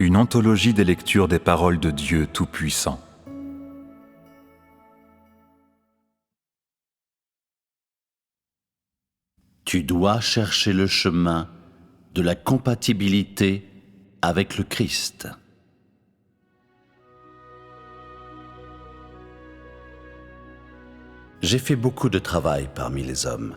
une anthologie des lectures des paroles de Dieu Tout-Puissant. Tu dois chercher le chemin de la compatibilité avec le Christ. J'ai fait beaucoup de travail parmi les hommes,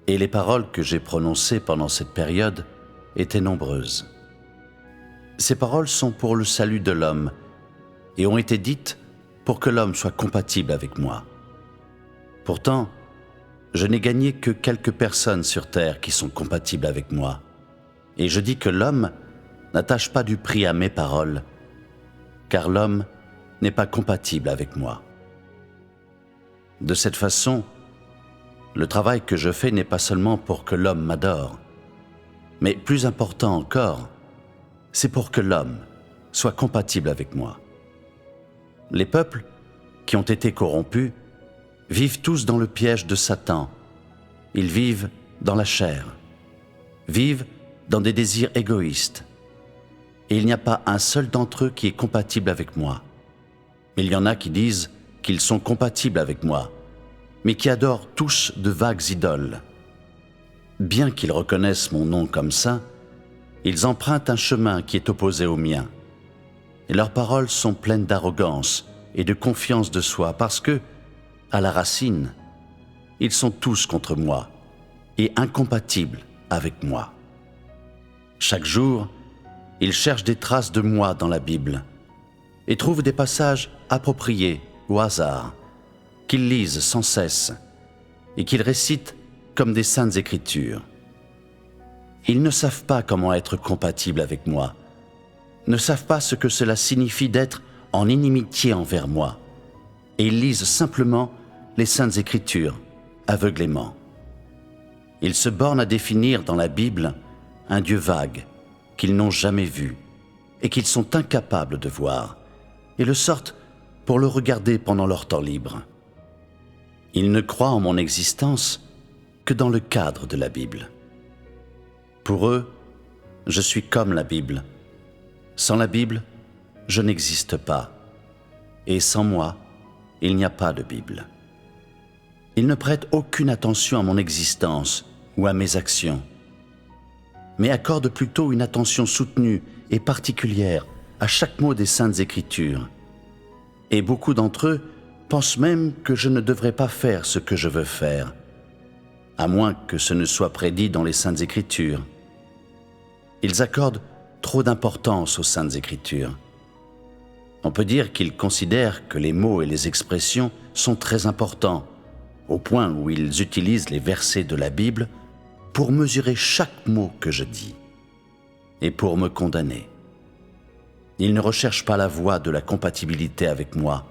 et les paroles que j'ai prononcées pendant cette période étaient nombreuses. Ces paroles sont pour le salut de l'homme et ont été dites pour que l'homme soit compatible avec moi. Pourtant, je n'ai gagné que quelques personnes sur terre qui sont compatibles avec moi. Et je dis que l'homme n'attache pas du prix à mes paroles, car l'homme n'est pas compatible avec moi. De cette façon, le travail que je fais n'est pas seulement pour que l'homme m'adore, mais plus important encore, c'est pour que l'homme soit compatible avec moi. Les peuples qui ont été corrompus vivent tous dans le piège de Satan. Ils vivent dans la chair, vivent dans des désirs égoïstes. Et il n'y a pas un seul d'entre eux qui est compatible avec moi. Il y en a qui disent qu'ils sont compatibles avec moi, mais qui adorent tous de vagues idoles. Bien qu'ils reconnaissent mon nom comme saint, ils empruntent un chemin qui est opposé au mien. Et leurs paroles sont pleines d'arrogance et de confiance de soi parce que, à la racine, ils sont tous contre moi et incompatibles avec moi. Chaque jour, ils cherchent des traces de moi dans la Bible et trouvent des passages appropriés au hasard, qu'ils lisent sans cesse et qu'ils récitent comme des saintes écritures. Ils ne savent pas comment être compatibles avec moi, ne savent pas ce que cela signifie d'être en inimitié envers moi, et ils lisent simplement les saintes écritures aveuglément. Ils se bornent à définir dans la Bible un Dieu vague qu'ils n'ont jamais vu et qu'ils sont incapables de voir, et le sortent pour le regarder pendant leur temps libre. Ils ne croient en mon existence que dans le cadre de la Bible. Pour eux, je suis comme la Bible. Sans la Bible, je n'existe pas. Et sans moi, il n'y a pas de Bible. Ils ne prêtent aucune attention à mon existence ou à mes actions, mais accordent plutôt une attention soutenue et particulière à chaque mot des Saintes Écritures. Et beaucoup d'entre eux pensent même que je ne devrais pas faire ce que je veux faire, à moins que ce ne soit prédit dans les Saintes Écritures. Ils accordent trop d'importance aux Saintes Écritures. On peut dire qu'ils considèrent que les mots et les expressions sont très importants, au point où ils utilisent les versets de la Bible pour mesurer chaque mot que je dis et pour me condamner. Ils ne recherchent pas la voie de la compatibilité avec moi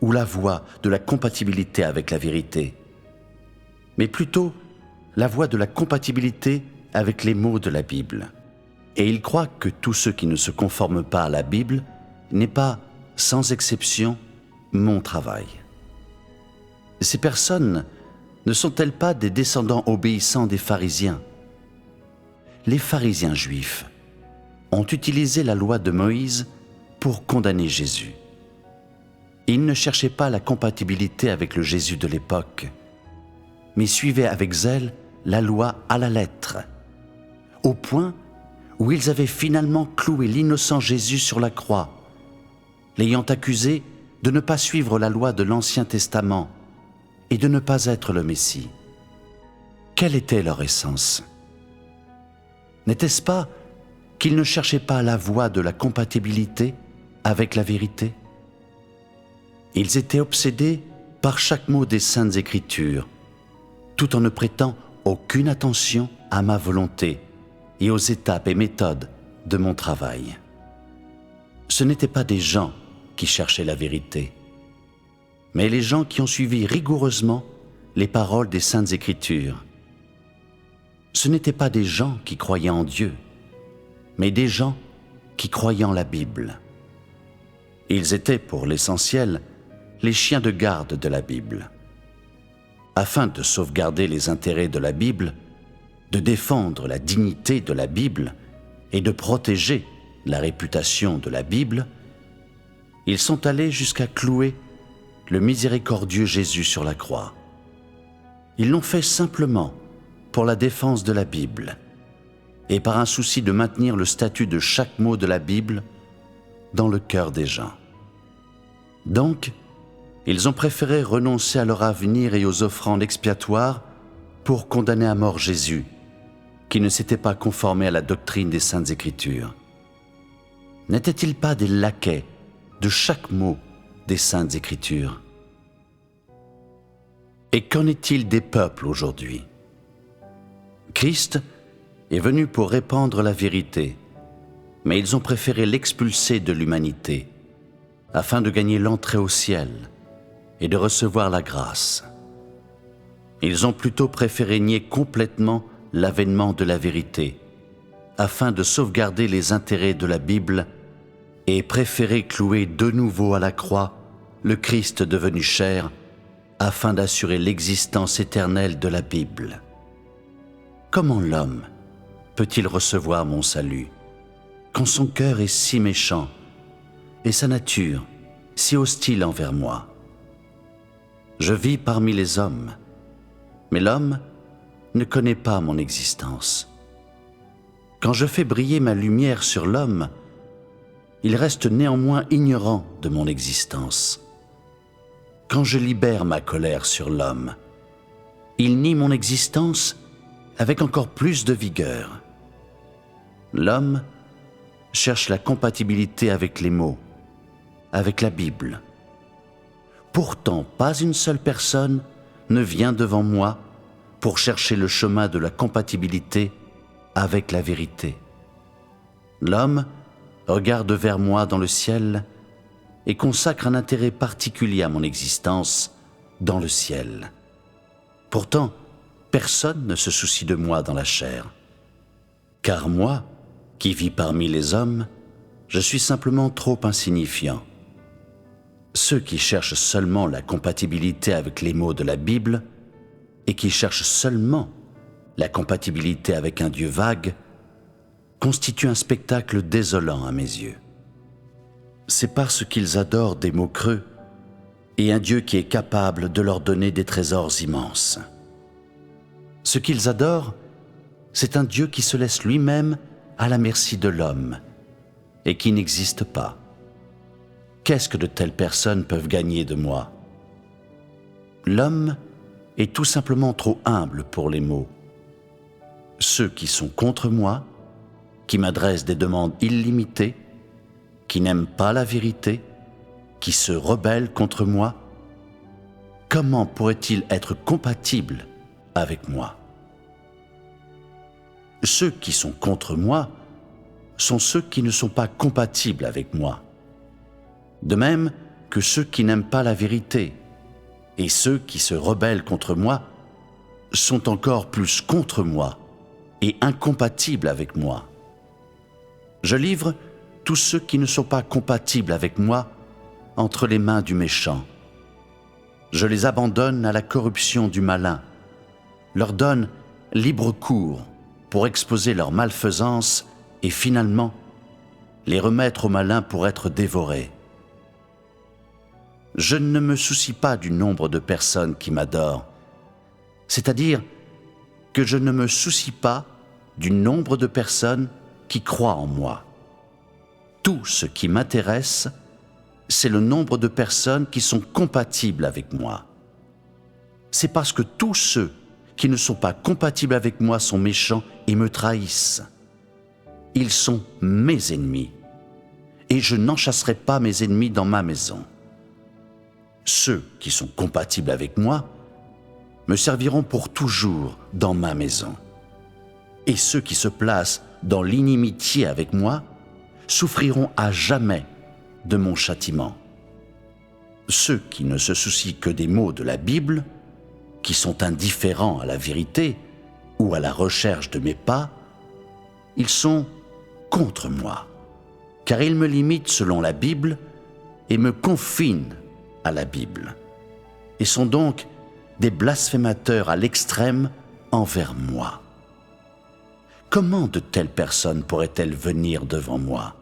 ou la voie de la compatibilité avec la vérité, mais plutôt la voie de la compatibilité avec les mots de la Bible. Et ils croient que tous ceux qui ne se conforment pas à la Bible n'est pas, sans exception, mon travail. Ces personnes ne sont-elles pas des descendants obéissants des pharisiens? Les pharisiens juifs ont utilisé la loi de Moïse pour condamner Jésus. Ils ne cherchaient pas la compatibilité avec le Jésus de l'époque, mais suivaient avec zèle la loi à la lettre, au point où ils avaient finalement cloué l'innocent Jésus sur la croix, l'ayant accusé de ne pas suivre la loi de l'Ancien Testament et de ne pas être le Messie. Quelle était leur essence? N'était-ce pas qu'ils ne cherchaient pas la voie de la compatibilité avec la vérité? Ils étaient obsédés par chaque mot des Saintes Écritures, tout en ne prêtant aucune attention à ma volonté et aux étapes et méthodes de mon travail. Ce n'étaient pas des gens qui cherchaient la vérité, mais les gens qui ont suivi rigoureusement les paroles des Saintes Écritures. Ce n'étaient pas des gens qui croyaient en Dieu, mais des gens qui croyaient en la Bible. Ils étaient, pour l'essentiel, les chiens de garde de la Bible. Afin de sauvegarder les intérêts de la Bible, de défendre la dignité de la Bible et de protéger la réputation de la Bible, ils sont allés jusqu'à clouer le miséricordieux Jésus sur la croix. Ils l'ont fait simplement pour la défense de la Bible et par un souci de maintenir le statut de chaque mot de la Bible dans le cœur des gens. Donc, ils ont préféré renoncer à leur avenir et aux offrandes expiatoires pour condamner à mort Jésus, qui ne s'était pas conformé à la doctrine des Saintes Écritures. N'étaient-ils pas des laquais de chaque mot des Saintes Écritures? Et qu'en est-il des peuples aujourd'hui? Christ est venu pour répandre la vérité, mais ils ont préféré l'expulser de l'humanité afin de gagner l'entrée au ciel et de recevoir la grâce. Ils ont plutôt préféré nier complètement l'avènement de la vérité afin de sauvegarder les intérêts de la Bible et préféré clouer de nouveau à la croix le Christ devenu chair afin d'assurer l'existence éternelle de la Bible. Comment l'homme peut-il recevoir mon salut quand son cœur est si méchant et sa nature si hostile envers moi? Je vis parmi les hommes, mais l'homme ne connaît pas mon existence. Quand je fais briller ma lumière sur l'homme, il reste néanmoins ignorant de mon existence. Quand je libère ma colère sur l'homme, il nie mon existence avec encore plus de vigueur. L'homme cherche la compatibilité avec les mots, avec la Bible. Pourtant, pas une seule personne ne vient devant moi pour chercher le chemin de la compatibilité avec la vérité. L'homme regarde vers moi dans le ciel et consacre un intérêt particulier à mon existence dans le ciel. Pourtant, personne ne se soucie de moi dans la chair, car moi, qui vis parmi les hommes, je suis simplement trop insignifiant. Ceux qui cherchent seulement la compatibilité avec les mots de la Bible et qui cherchent seulement la compatibilité avec un Dieu vague constituent un spectacle désolant à mes yeux. C'est parce qu'ils adorent des mots creux et un Dieu qui est capable de leur donner des trésors immenses. Ce qu'ils adorent, c'est un Dieu qui se laisse lui-même à la merci de l'homme et qui n'existe pas. Qu'est-ce que de telles personnes peuvent gagner de moi? L'homme est tout simplement trop humble pour les mots. Ceux qui sont contre moi, qui m'adressent des demandes illimitées, qui n'aiment pas la vérité, qui se rebellent contre moi, comment pourraient-ils être compatibles avec moi? Ceux qui sont contre moi sont ceux qui ne sont pas compatibles avec moi. De même que ceux qui n'aiment pas la vérité et ceux qui se rebellent contre moi sont encore plus contre moi et incompatibles avec moi. Je livre tous ceux qui ne sont pas compatibles avec moi entre les mains du méchant. Je les abandonne à la corruption du malin, leur donne libre cours pour exposer leur malfaisance et finalement les remettre au malin pour être dévorés. Je ne me soucie pas du nombre de personnes qui m'adorent, c'est-à-dire que je ne me soucie pas du nombre de personnes qui croient en moi. Tout ce qui m'intéresse, c'est le nombre de personnes qui sont compatibles avec moi. C'est parce que tous ceux qui ne sont pas compatibles avec moi sont méchants et me trahissent. Ils sont mes ennemis, et je n'enchasserai pas mes ennemis dans ma maison. Ceux qui sont compatibles avec moi me serviront pour toujours dans ma maison. Et ceux qui se placent dans l'inimitié avec moi souffriront à jamais de mon châtiment. Ceux qui ne se soucient que des mots de la Bible, qui sont indifférents à la vérité ou à la recherche de mes pas, ils sont contre moi, car ils me limitent selon la Bible et me confinent à la Bible, et sont donc des blasphémateurs à l'extrême envers moi. Comment de telles personnes pourraient-elles venir devant moi?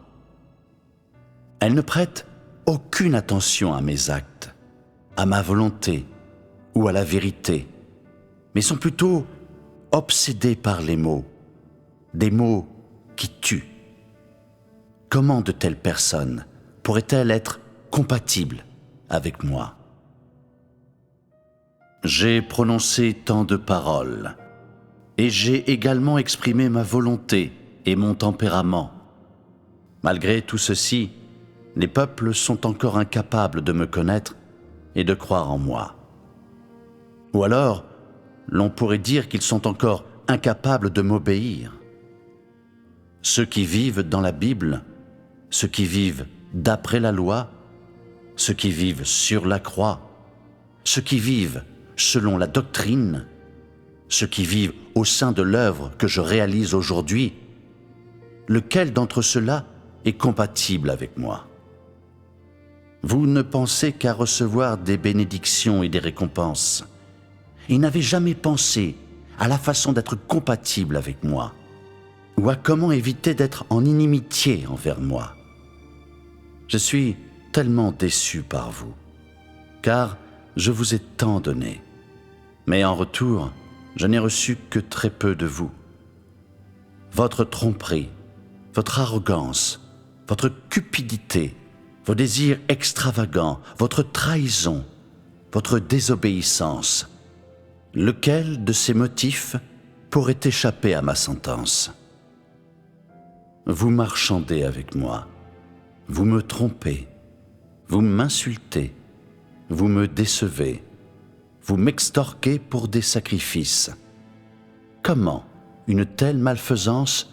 Elles ne prêtent aucune attention à mes actes, à ma volonté ou à la vérité, mais sont plutôt obsédées par les mots, des mots qui tuent. Comment de telles personnes pourraient-elles être compatibles avec moi? J'ai prononcé tant de paroles, et j'ai également exprimé ma volonté et mon tempérament. Malgré tout ceci, les peuples sont encore incapables de me connaître et de croire en moi. Ou alors, l'on pourrait dire qu'ils sont encore incapables de m'obéir. Ceux qui vivent dans la Bible, ceux qui vivent d'après la loi, ceux qui vivent sur la croix, ceux qui vivent selon la doctrine, ceux qui vivent au sein de l'œuvre que je réalise aujourd'hui, lequel d'entre ceux-là est compatible avec moi? Vous ne pensez qu'à recevoir des bénédictions et des récompenses, et n'avez jamais pensé à la façon d'être compatible avec moi, ou à comment éviter d'être en inimitié envers moi. Je suis tellement déçu par vous, car je vous ai tant donné, mais en retour, je n'ai reçu que très peu de vous. Votre tromperie, votre arrogance, votre cupidité, vos désirs extravagants, votre trahison, votre désobéissance, lequel de ces motifs pourrait échapper à ma sentence? Vous marchandez avec moi, vous me trompez, vous m'insultez, vous me décevez, vous m'extorquez pour des sacrifices. Comment une telle malfaisance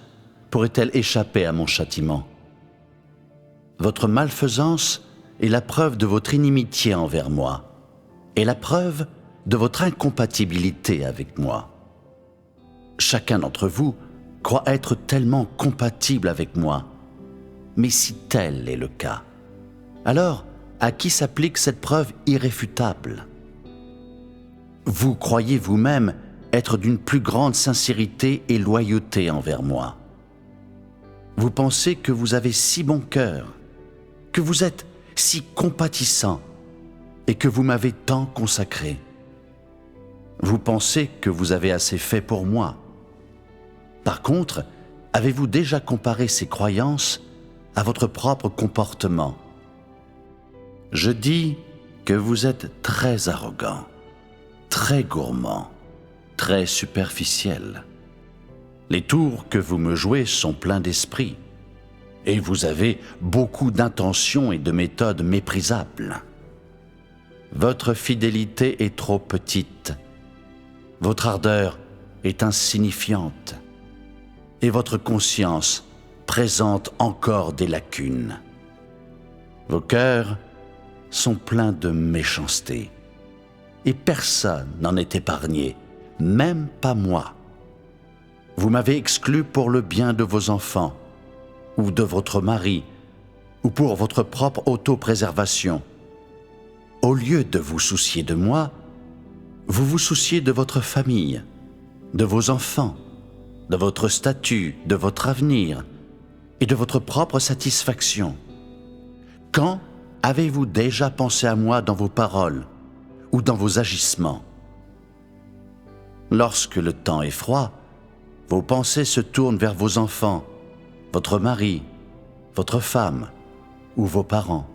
pourrait-elle échapper à mon châtiment? Votre malfaisance est la preuve de votre inimitié envers moi, et la preuve de votre incompatibilité avec moi. Chacun d'entre vous croit être tellement compatible avec moi, mais si tel est le cas, alors à qui s'applique cette preuve irréfutable? Vous croyez vous-même être d'une plus grande sincérité et loyauté envers moi. Vous pensez que vous avez si bon cœur, que vous êtes si compatissant et que vous m'avez tant consacré. Vous pensez que vous avez assez fait pour moi. Par contre, avez-vous déjà comparé ces croyances à votre propre comportement? Je dis que vous êtes très arrogant, très gourmand, très superficiel. Les tours que vous me jouez sont pleins d'esprit, et vous avez beaucoup d'intentions et de méthodes méprisables. Votre fidélité est trop petite, votre ardeur est insignifiante, et votre conscience présente encore des lacunes. Vos cœurs sont pleins de méchanceté, et personne n'en est épargné, même pas moi. Vous m'avez exclu pour le bien de vos enfants, ou de votre mari, ou pour votre propre autopréservation. Au lieu de vous soucier de moi, vous vous souciez de votre famille, de vos enfants, de votre statut, de votre avenir et de votre propre satisfaction. Quand avez-vous déjà pensé à moi dans vos paroles ou dans vos agissements? Lorsque le temps est froid, vos pensées se tournent vers vos enfants, votre mari, votre femme ou vos parents.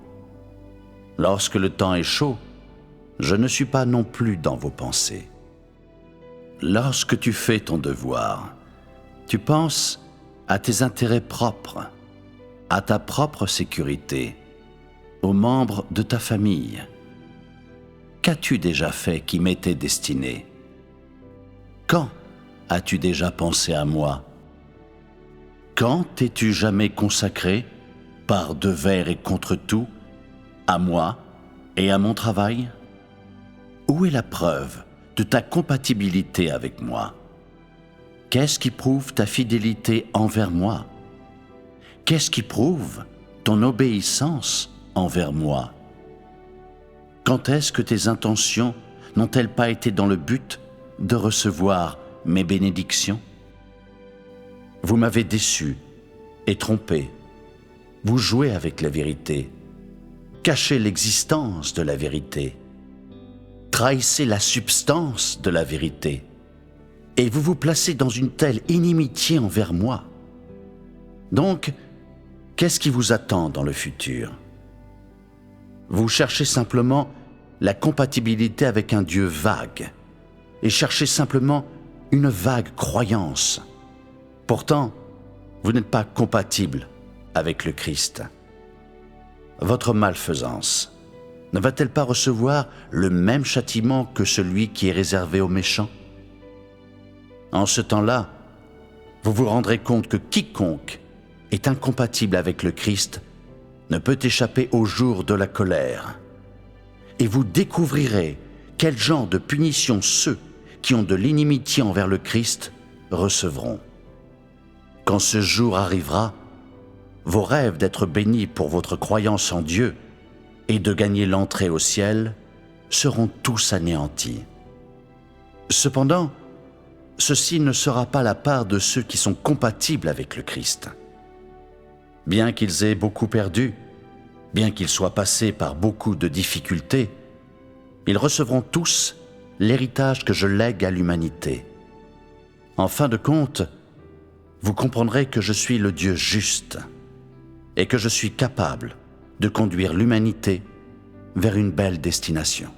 Lorsque le temps est chaud, je ne suis pas non plus dans vos pensées. Lorsque tu fais ton devoir, tu penses à tes intérêts propres, à ta propre sécurité, aux membres de ta famille. Qu'as-tu déjà fait qui m'était destiné? Quand as-tu déjà pensé à moi? Quand t'es-tu jamais consacré, par devers et contre tout, à moi et à mon travail? Où est la preuve de ta compatibilité avec moi? Qu'est-ce qui prouve ta fidélité envers moi? Qu'est-ce qui prouve ton obéissance envers moi? Quand est-ce que tes intentions n'ont-elles pas été dans le but de recevoir mes bénédictions? Vous m'avez déçu et trompé. vous jouez avec la vérité, cachez l'existence de la vérité, trahissez la substance de la vérité, et vous vous placez dans une telle inimitié envers moi. Donc, qu'est-ce qui vous attend dans le futur? Vous cherchez simplement la compatibilité avec un Dieu vague, et cherchez simplement une vague croyance. Pourtant, vous n'êtes pas compatible avec le Christ. Votre malfaisance ne va-t-elle pas recevoir le même châtiment que celui qui est réservé aux méchants? En ce temps-là, vous vous rendrez compte que quiconque est incompatible avec le Christ ne peut échapper au jour de la colère. Et vous découvrirez quel genre de punition ceux qui ont de l'inimitié envers le Christ recevront. Quand ce jour arrivera, vos rêves d'être bénis pour votre croyance en Dieu et de gagner l'entrée au ciel seront tous anéantis. Cependant, ceci ne sera pas la part de ceux qui sont compatibles avec le Christ. Bien qu'ils aient beaucoup perdu, bien qu'ils soient passés par beaucoup de difficultés, ils recevront tous l'héritage que je lègue à l'humanité. En fin de compte, vous comprendrez que je suis le Dieu juste et que je suis capable de conduire l'humanité vers une belle destination.